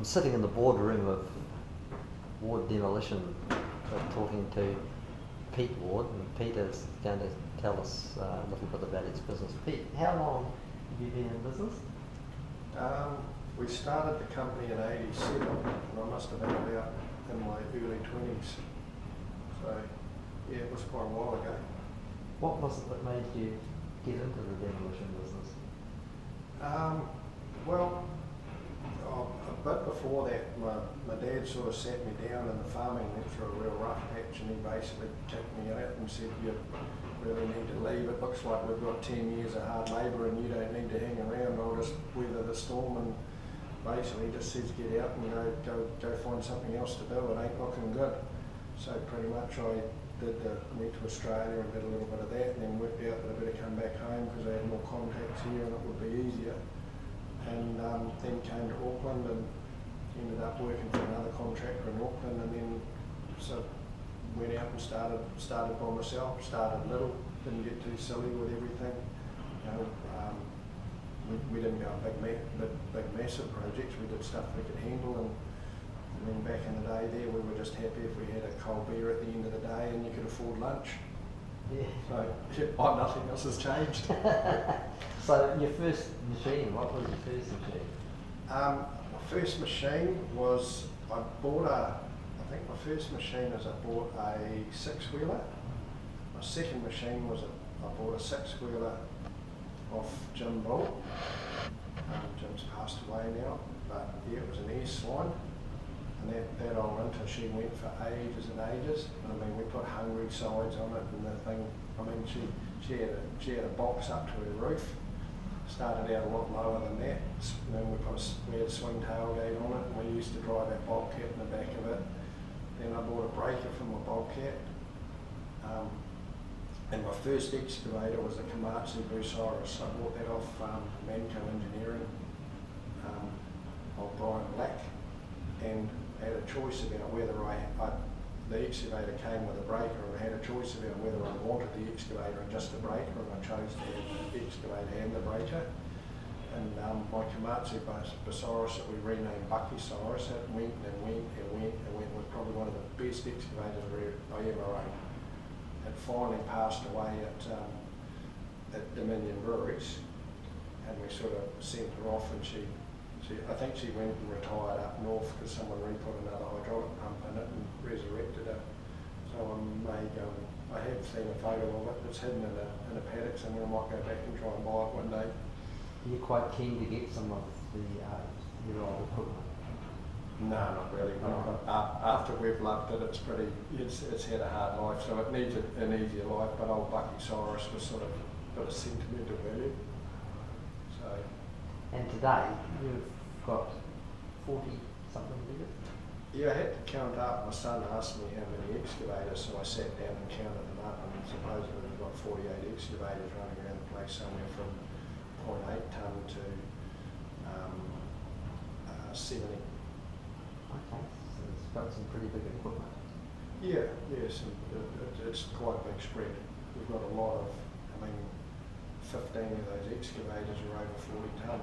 I'm sitting in the boardroom of Ward Demolition, talking to Pete Ward, and Pete is going to tell us a little bit about his business. Pete, how long have you been in business? We started the company in '87, and I must have been about in my early 20s. So, yeah, it was quite a while ago. What was it that made you get into the demolition business? Well, a bit before that, my dad sort of sat me down in the farming, went through a real rough patch, and he basically kicked me out and said, you really need to leave. It looks like we've got 10 years of hard labour and you don't need to hang around. I'll just weather the storm, and basically just says get out and go find something else to do. It ain't looking good. So pretty much I went to Australia and did a little bit of that, and then worked out that I better come back home because I had more contacts here and it would be easier. And then came to Auckland and ended up working for another contractor in Auckland, and then so went out and started by myself. Started little, didn't get too silly with everything. We didn't go big massive projects. We did stuff we could handle, and then back in the day there, we were just happy if we had a cold beer at the end of the day and you could afford lunch. Yeah. So nothing else has changed. So your first machine, what was your first machine? My first machine was, I think my first machine is I bought a 6-wheeler. My second machine was I bought a 6-wheeler off Jim Bull. Jim's passed away now, but yeah, it was an S-line. And that old winter, she went for ages and ages. I mean, we put hungry sides on it, and the thing, I mean, she had a box up to her roof. Started out a lot lower than that. And then we had a swing tailgate on it, and we used to drive our Bobcat in the back of it. Then I bought a breaker for my Bobcat. And my first excavator was a Komatsu Busaurus. I bought that off Manco Engineering, old Brian Black, and I had a choice about whether the excavator came with a breaker, and I had a choice about whether I wanted the excavator and just the breaker, and I chose to have the excavator and the breaker. And my Komatsu Busaurus that we renamed Buckysaurus, it went and went and went and went, was probably one of the best excavators I ever owned. It finally passed away at Dominion Breweries, and we sort of sent her off, and I think she went and retired up north because someone re-put another hydraulic pump in it and resurrected it. So I have seen a photo of it. It's hidden in a paddock somewhere. I might go back and try and buy it one day. You're quite keen to get some of your old equipment? No, not really. After we've loved it, it's had a hard life, so it needs an easier life. But old Buckysaurus was sort of got a sentimental value. So. And today you've got 40 something liters? Yeah, I had to count up. My son asked me how many excavators, so I sat down and counted them up, and supposedly we've got 48 excavators running around the place, somewhere from 0.8 tonne to 70. Okay, so it's got some pretty big equipment. Yeah, yes, it's quite a big spread. We've got a lot of, 15 of those excavators are over 40 tonne.